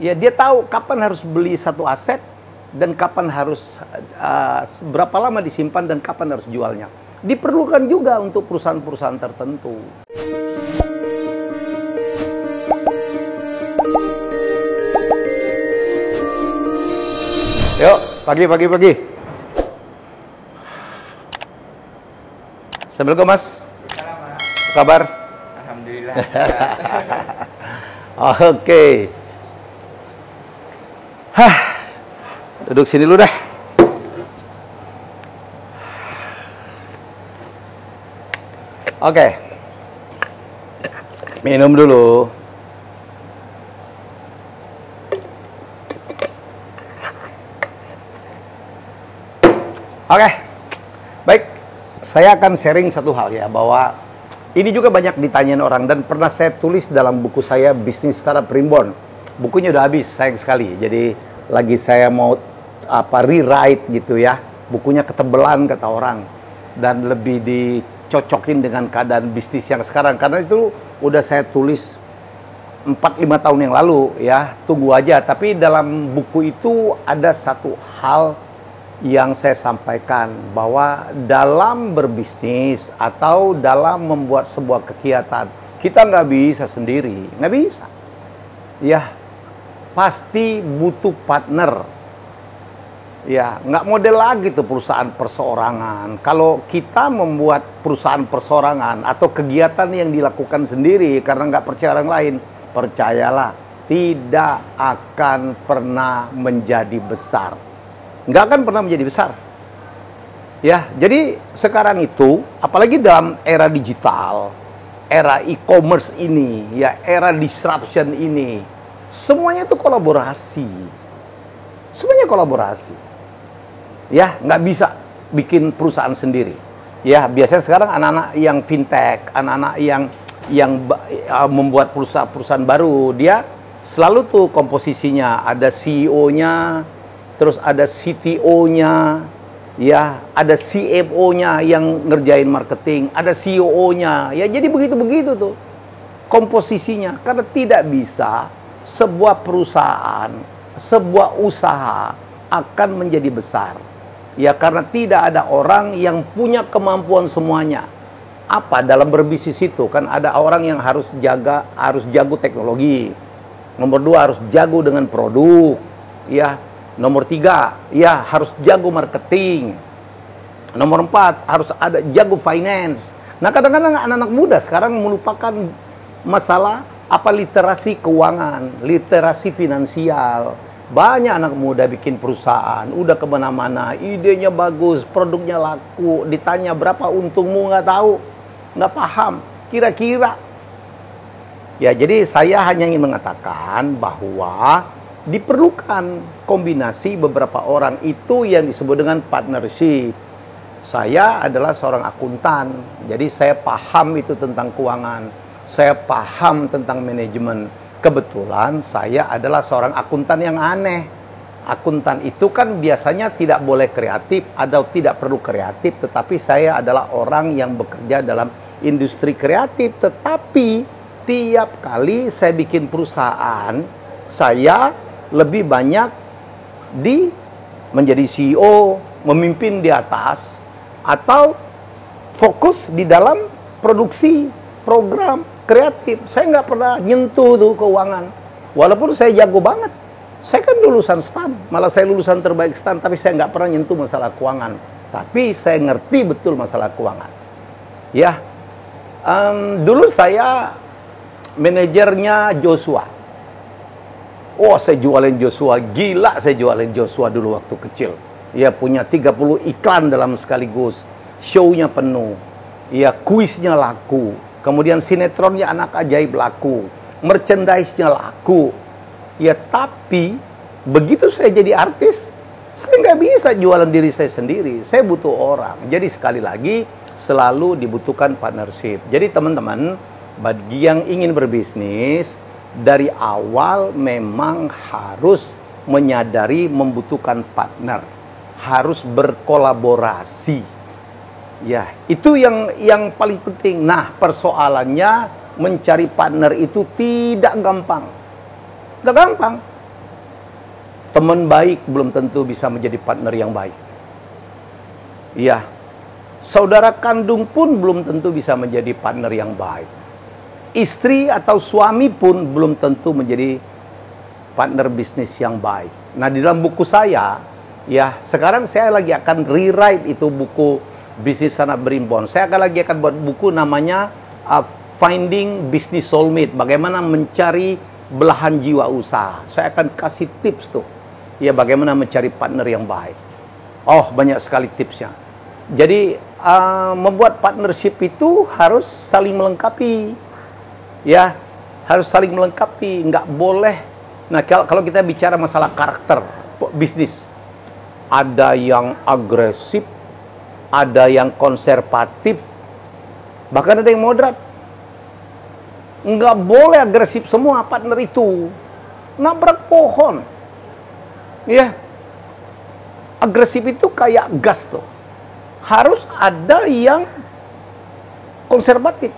Ya, dia tahu kapan harus beli satu aset dan kapan harus berapa lama disimpan dan kapan harus jualnya. Diperlukan juga untuk perusahaan-perusahaan tertentu. Yuk, pagi. Assalamualaikum, Mas. Apa kabar? Alhamdulillah. Oke. Duduk sini dulu dah. Oke. Minum dulu. Oke. Baik. Saya akan sharing satu hal ya, bahwa ini juga banyak ditanyain orang dan pernah saya tulis dalam buku saya Bisnis Startup Reborn. Bukunya udah habis, sayang sekali. Jadi lagi saya mau rewrite gitu ya. Bukunya ketebelan kata orang dan lebih dicocokin dengan keadaan bisnis yang sekarang, karena itu udah saya tulis 4-5 tahun yang lalu ya. Tunggu aja. Tapi dalam buku itu ada satu hal yang saya sampaikan, bahwa dalam berbisnis atau dalam membuat sebuah kegiatan, kita nggak bisa sendiri, nggak bisa. Ya, pasti butuh partner. Ya, nggak model lagi tuh perusahaan perseorangan. Kalau kita membuat perusahaan perseorangan atau kegiatan yang dilakukan sendiri karena nggak percaya orang lain, percayalah, tidak akan pernah menjadi besar. Nggak akan pernah menjadi besar. Ya, jadi sekarang itu, apalagi dalam era digital, era e-commerce ini, ya era disruption ini, semuanya itu kolaborasi. Semuanya kolaborasi. Ya, nggak bisa bikin perusahaan sendiri. Ya, biasanya sekarang anak-anak yang fintech, anak-anak yang membuat perusahaan baru, dia selalu tuh komposisinya ada CEO-nya, terus ada CTO-nya, ya, ada CFO-nya yang ngerjain marketing, ada COO-nya, ya, jadi begitu-begitu tuh komposisinya. Karena tidak bisa sebuah perusahaan, sebuah usaha akan menjadi besar, ya, karena tidak ada orang yang punya kemampuan semuanya. Apa dalam berbisnis itu kan ada orang yang harus jago teknologi, nomor 2 harus jago dengan produk, ya. Nomor 3, ya harus jago marketing. Nomor 4, harus ada jago finance. Nah, kadang-kadang anak-anak muda sekarang melupakan masalah literasi keuangan, literasi finansial. Banyak anak muda bikin perusahaan, udah kemana-mana, idenya bagus, produknya laku, ditanya berapa untungmu, nggak tahu, nggak paham, kira-kira. Ya, jadi saya hanya ingin mengatakan bahwa diperlukan kombinasi beberapa orang, itu yang disebut dengan partnership. Saya adalah seorang akuntan, jadi saya paham itu tentang keuangan, saya paham tentang manajemen. Kebetulan saya adalah seorang akuntan yang aneh. Akuntan itu kan biasanya tidak boleh kreatif atau tidak perlu kreatif, tetapi saya adalah orang yang bekerja dalam industri kreatif. Tetapi tiap kali saya bikin perusahaan, saya lebih banyak menjadi CEO, memimpin di atas, atau fokus di dalam produksi program kreatif. Saya nggak pernah nyentuh tuh keuangan, walaupun saya jago banget. Saya kan lulusan STAN, malah saya lulusan terbaik STAN, tapi saya nggak pernah nyentuh masalah keuangan. Tapi saya ngerti betul masalah keuangan. Ya, dulu saya manajernya Joshua. Oh, saya jualin Joshua, gila saya jualin Joshua dulu waktu kecil. Ya, punya 30 iklan dalam sekaligus. Show-nya penuh. Ya, kuisnya laku. Kemudian sinetronnya Anak Ajaib laku. Merchandise-nya laku. Ya, tapi begitu saya jadi artis, saya nggak bisa jualan diri saya sendiri. Saya butuh orang. Jadi sekali lagi, selalu dibutuhkan partnership. Jadi teman-teman, bagi yang ingin berbisnis, dari awal memang harus menyadari membutuhkan partner, harus berkolaborasi. Ya, itu yang paling penting. Nah, persoalannya mencari partner itu tidak gampang. Tidak gampang. Teman baik belum tentu bisa menjadi partner yang baik. Iya. Saudara kandung pun belum tentu bisa menjadi partner yang baik. Istri atau suami pun belum tentu menjadi partner bisnis yang baik. Nah, di dalam buku saya, ya, sekarang saya lagi akan rewrite itu buku Bisnis Anak Berimbun. Saya lagi akan buat buku namanya Finding Business Soulmate. Bagaimana mencari belahan jiwa usaha. Saya akan kasih tips tuh. Ya, bagaimana mencari partner yang baik. Oh, banyak sekali tipsnya. Jadi, membuat partnership itu harus saling melengkapi. Ya, harus saling melengkapi. Nggak boleh. Nah, kalau kita bicara masalah karakter bisnis, ada yang agresif, ada yang konservatif, bahkan ada yang moderat. Nggak boleh agresif semua partner itu. Nabrak pohon. Ya, agresif itu kayak gas tuh. Harus ada yang konservatif.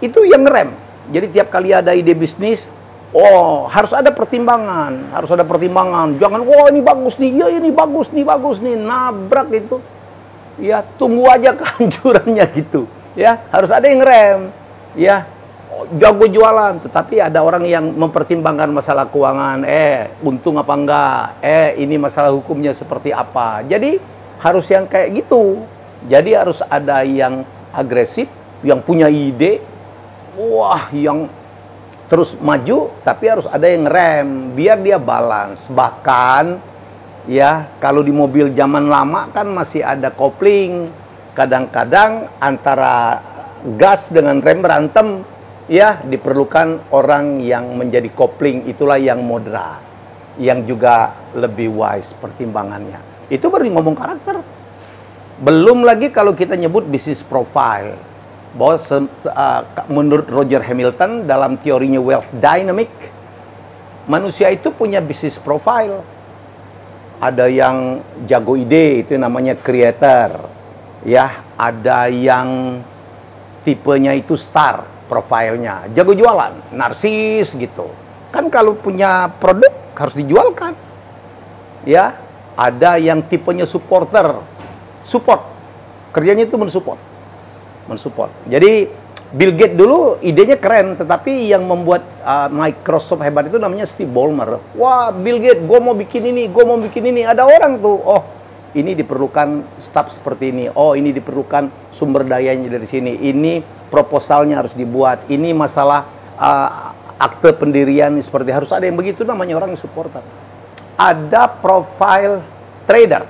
Itu yang ngerem. Jadi tiap kali ada ide bisnis, oh, harus ada pertimbangan. Harus ada pertimbangan. Jangan, oh ini bagus nih, ya ini bagus nih. Nabrak itu. Ya, tunggu aja kehancurannya gitu. Ya, harus ada yang ngerem. Ya, jago jualan, tetapi ada orang yang mempertimbangkan masalah keuangan, untung apa enggak, ini masalah hukumnya seperti apa. Jadi harus yang kayak gitu. Jadi harus ada yang agresif, yang punya ide, wah, yang terus maju, tapi harus ada yang rem biar dia balance. Bahkan ya, kalau di mobil zaman lama kan masih ada kopling. Kadang-kadang antara gas dengan rem berantem. Ya, diperlukan orang yang menjadi kopling, itulah yang moderat, yang juga lebih wise pertimbangannya. Itu baru ngomong karakter. Belum lagi kalau kita nyebut business profile. Bahwa menurut Roger Hamilton dalam teorinya wealth dynamic, manusia itu punya business profile. Ada yang jago ide, itu namanya creator. Ya, ada yang tipenya itu star. Profilnya jago jualan, narsis gitu. Kan kalau punya produk harus dijualkan. Ya, ada yang tipenya supporter. Support. Kerjanya itu mensupport. Jadi Bill Gates dulu idenya keren, tetapi yang membuat Microsoft hebat itu namanya Steve Ballmer. Wah, Bill Gates, gue mau bikin ini. Ada orang tuh, oh, ini diperlukan staff seperti ini. Oh, ini diperlukan sumber dayanya dari sini. Ini proposalnya harus dibuat. Ini masalah akte pendirian seperti harus ada yang begitu, namanya orang supporter. Ada profile trader.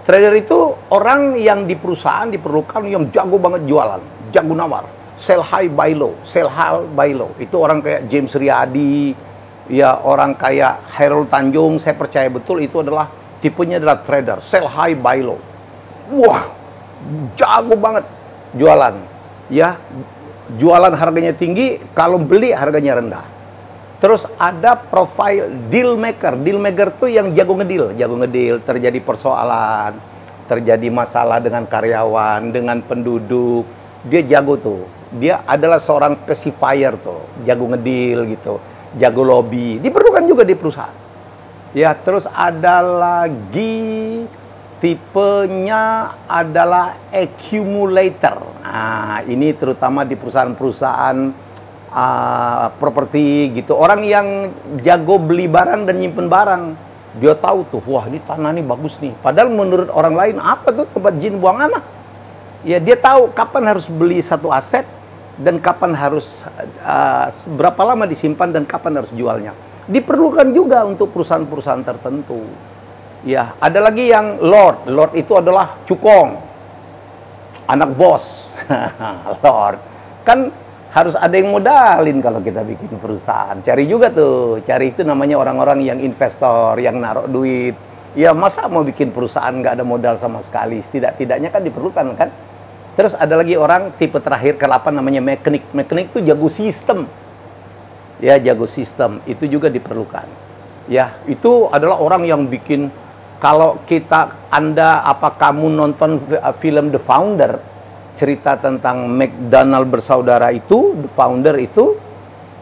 Trader itu orang yang di perusahaan diperlukan yang jago banget jualan, jago nawar, sell high buy low, sell high buy low. Itu orang kayak James Riyadi, ya orang kayak Harold Tanjung. Saya percaya betul itu adalah tipenya adalah trader, sell high buy low. Wah, jago banget jualan. Ya, jualan harganya tinggi, kalau beli harganya rendah. Terus ada profile deal maker. Deal maker tuh yang jago ngedil, terjadi persoalan, terjadi masalah dengan karyawan, dengan penduduk. Dia jago tuh. Dia adalah seorang pacifier tuh, jago ngedil gitu, jago lobby. Diperlukan juga di perusahaan. Ya, terus ada lagi tipenya adalah accumulator. Nah, ini terutama di perusahaan-perusahaan properti gitu. Orang yang jago beli barang dan nyimpen barang. Dia tahu tuh, wah ini tanah nih bagus nih. Padahal menurut orang lain, apa tuh tempat jin buang anak? Ya, dia tahu kapan harus beli satu aset dan kapan harus berapa lama disimpan dan kapan harus jualnya. Diperlukan juga untuk perusahaan-perusahaan tertentu. Ya, ada lagi yang Lord. Lord itu adalah cukong. Anak bos. Lord. Kan harus ada yang modalin kalau kita bikin perusahaan. Cari juga tuh. Cari itu namanya orang-orang yang investor, yang naruh duit. Ya, masa mau bikin perusahaan nggak ada modal sama sekali? Tidak-tidaknya kan diperlukan kan? Terus ada lagi orang tipe terakhir ke-8 namanya mekanik. Mekanik itu jago sistem. Ya, jago sistem. Itu juga diperlukan. Ya, itu adalah orang yang bikin. Kalau kamu nonton film The Founder, cerita tentang McDonald bersaudara itu, The Founder itu,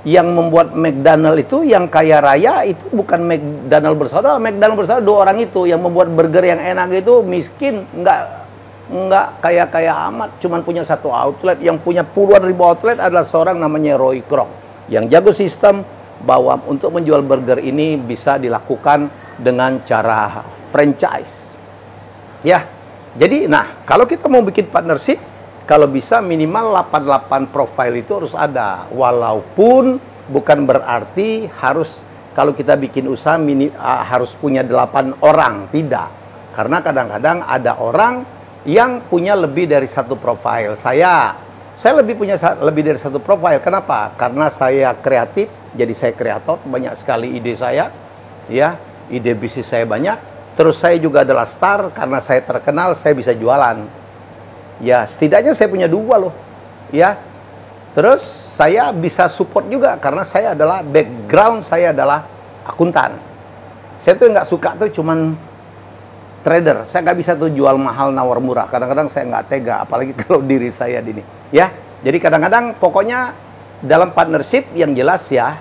yang membuat McDonald itu yang kaya raya itu bukan McDonald bersaudara. McDonald bersaudara 2 orang itu yang membuat burger yang enak itu miskin, nggak kaya-kaya amat, cuman punya 1 outlet. Yang punya puluhan ribu outlet adalah seorang namanya Roy Kroc yang jago sistem bahwa untuk menjual burger ini bisa dilakukan dengan cara franchise. Ya, jadi nah kalau kita mau bikin partnership, kalau bisa minimal 88 profile itu harus ada. Walaupun bukan berarti harus kalau kita bikin usaha harus punya 8 orang, tidak. Karena kadang-kadang ada orang yang punya lebih dari 1 profile. Saya punya lebih dari 1 profile. Kenapa? Karena saya kreatif, jadi saya kreator, banyak sekali ide saya, ya, ide bisnis saya banyak. Terus saya juga adalah star, karena saya terkenal, saya bisa jualan. Ya, setidaknya saya punya 2 loh, ya. Terus saya bisa support juga, karena saya adalah background saya adalah akuntan. Saya tuh nggak suka tuh cuman trader. Saya nggak bisa tuh jual mahal nawar murah. Kadang-kadang saya nggak tega, apalagi kalau diri saya ini. Ya, jadi kadang-kadang pokoknya dalam partnership yang jelas ya,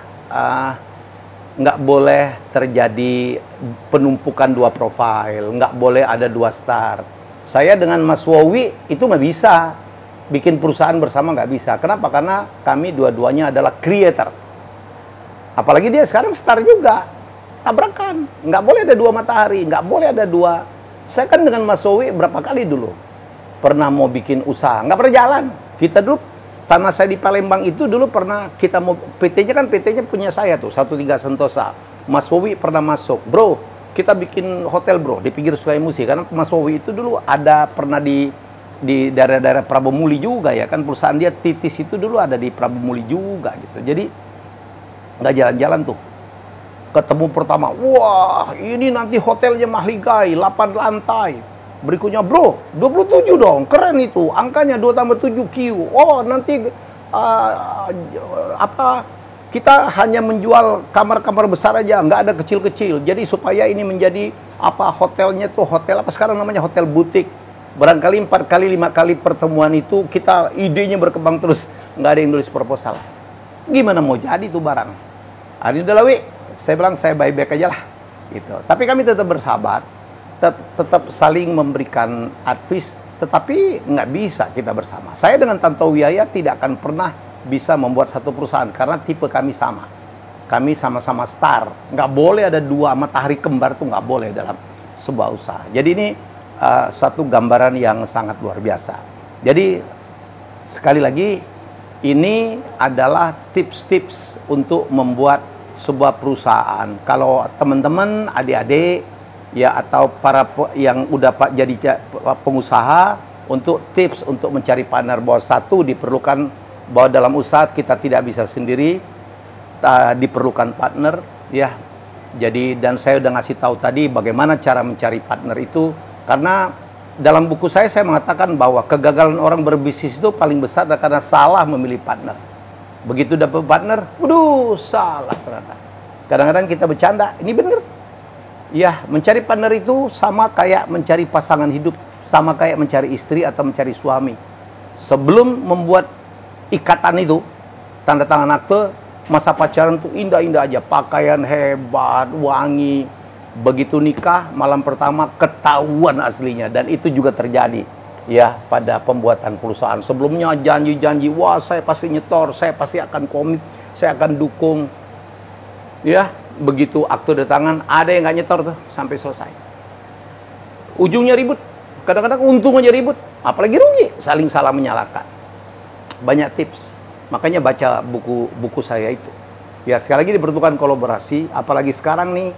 nggak boleh terjadi penumpukan 2 profile, nggak boleh ada 2 star. Saya dengan Mas Wowi itu nggak bisa bikin perusahaan bersama, nggak bisa. Kenapa? Karena kami dua-duanya adalah creator. Apalagi dia sekarang star juga, tabrakan. Nggak boleh ada 2 matahari, nggak boleh ada 2. Saya kan dengan Mas Wowi berapa kali dulu pernah mau bikin usaha, nggak pernah jalan. Kita dulu tanah saya di Palembang itu dulu pernah kita mau PT-nya kan PT-nya punya saya tuh 13 Sentosa. Mas Wowi pernah masuk, bro. Kita bikin hotel bro di pinggir Sungai Musi, karena Mas Wowi itu dulu ada pernah di daerah-daerah Prabomuli juga ya kan, perusahaan dia Titis itu dulu ada di Prabomuli juga gitu. Jadi nggak jalan-jalan tuh. Ketemu pertama, wah ini nanti hotelnya Mahligai 8 lantai. Berikutnya bro 27 dong, keren itu angkanya 2 tambah 7 Q. Oh nanti kita hanya menjual kamar-kamar besar aja, nggak ada kecil-kecil. Jadi supaya ini menjadi hotelnya tuh hotel apa sekarang namanya, hotel butik. Barangkali 4 kali 5 kali pertemuan itu kita idenya berkembang terus, nggak ada yang nulis proposal. Gimana mau jadi tuh barang? Ini udah lawi, saya bilang saya baik-baik aja lah, gitu. Tapi kami tetap bersahabat, tetap saling memberikan advice, tetapi nggak bisa kita bersama. Saya dengan Tanto Wiyaya tidak akan pernah bisa membuat satu perusahaan karena tipe kami sama. Kami sama-sama star. Nggak boleh ada 2 matahari kembar tuh, nggak boleh dalam sebuah usaha. Jadi ini satu gambaran yang sangat luar biasa. Jadi sekali lagi ini adalah tips-tips untuk membuat sebuah perusahaan. Kalau teman-teman, adik-adik ya atau para yang udah jadi pengusaha, untuk tips untuk mencari partner, bahwa satu diperlukan, bahwa dalam usaha kita tidak bisa sendiri, diperlukan partner ya. Jadi dan saya udah ngasih tahu tadi bagaimana cara mencari partner itu, karena dalam buku saya mengatakan bahwa kegagalan orang berbisnis itu paling besar karena salah memilih partner. Begitu dapat partner, waduh salah ternyata. Kadang-kadang kita bercanda, ini bener. Ya, mencari partner itu sama kayak mencari pasangan hidup, sama kayak mencari istri atau mencari suami. Sebelum membuat ikatan itu, tanda tangan akte, masa pacaran tuh indah-indah aja, pakaian hebat, wangi. Begitu nikah, malam pertama ketahuan aslinya, dan itu juga terjadi ya pada pembuatan perusahaan. Sebelumnya janji-janji, wah saya pasti nyetor, saya pasti akan komit, saya akan dukung. Ya, begitu akte tangan, ada yang nggak nyetor tuh sampai selesai. Ujungnya ribut, kadang-kadang untung aja ribut, apalagi rugi, saling salah menyalahkan. Banyak tips, makanya baca buku saya itu. Ya sekali lagi diperlukan kolaborasi, apalagi sekarang nih.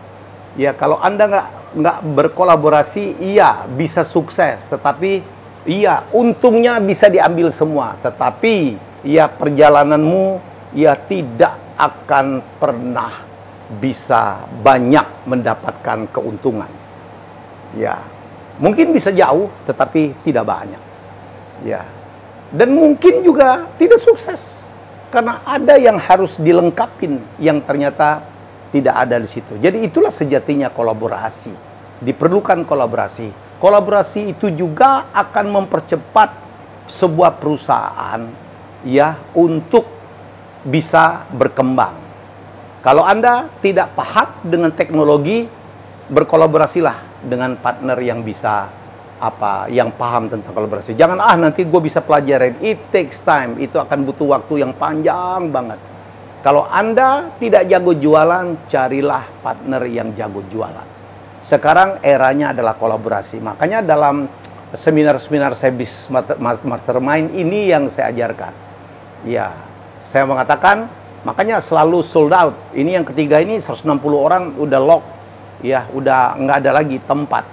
Ya kalau Anda nggak berkolaborasi, iya bisa sukses, tetapi iya untungnya bisa diambil semua, tetapi ya perjalananmu ya tidak akan pernah bisa banyak mendapatkan keuntungan. Ya mungkin bisa jauh, tetapi tidak banyak. Ya. Dan mungkin juga tidak sukses karena ada yang harus dilengkapin yang ternyata tidak ada di situ. Jadi itulah sejatinya kolaborasi. Diperlukan kolaborasi. Kolaborasi itu juga akan mempercepat sebuah perusahaan ya untuk bisa berkembang. Kalau Anda tidak paham dengan teknologi, berkolaborasilah dengan partner yang bisa yang paham tentang kolaborasi. Jangan nanti gue bisa pelajarin. It takes time. Itu akan butuh waktu yang panjang banget. Kalau Anda tidak jago jualan, carilah partner yang jago jualan. Sekarang eranya adalah kolaborasi. Makanya dalam seminar-seminar saya mastermind ini yang saya ajarkan. Ya, saya mengatakan, makanya selalu sold out. Ini yang ketiga ini 160 orang udah lock. Ya, udah nggak ada lagi tempat.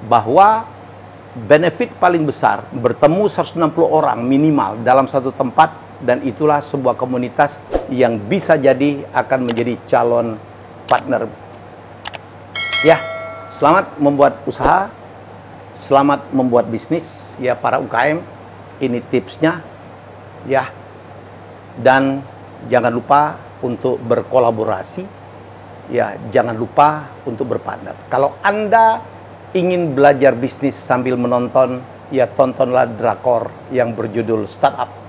Bahwa benefit paling besar, bertemu 160 orang minimal dalam satu tempat, dan itulah sebuah komunitas yang bisa jadi akan menjadi calon partner. Ya, selamat membuat usaha, selamat membuat bisnis, ya para UKM. Ini tipsnya, ya. Dan jangan lupa untuk berkolaborasi, ya. Jangan lupa untuk berpartner. Kalau Anda ingin belajar bisnis sambil menonton, ya tontonlah drakor yang berjudul Startup.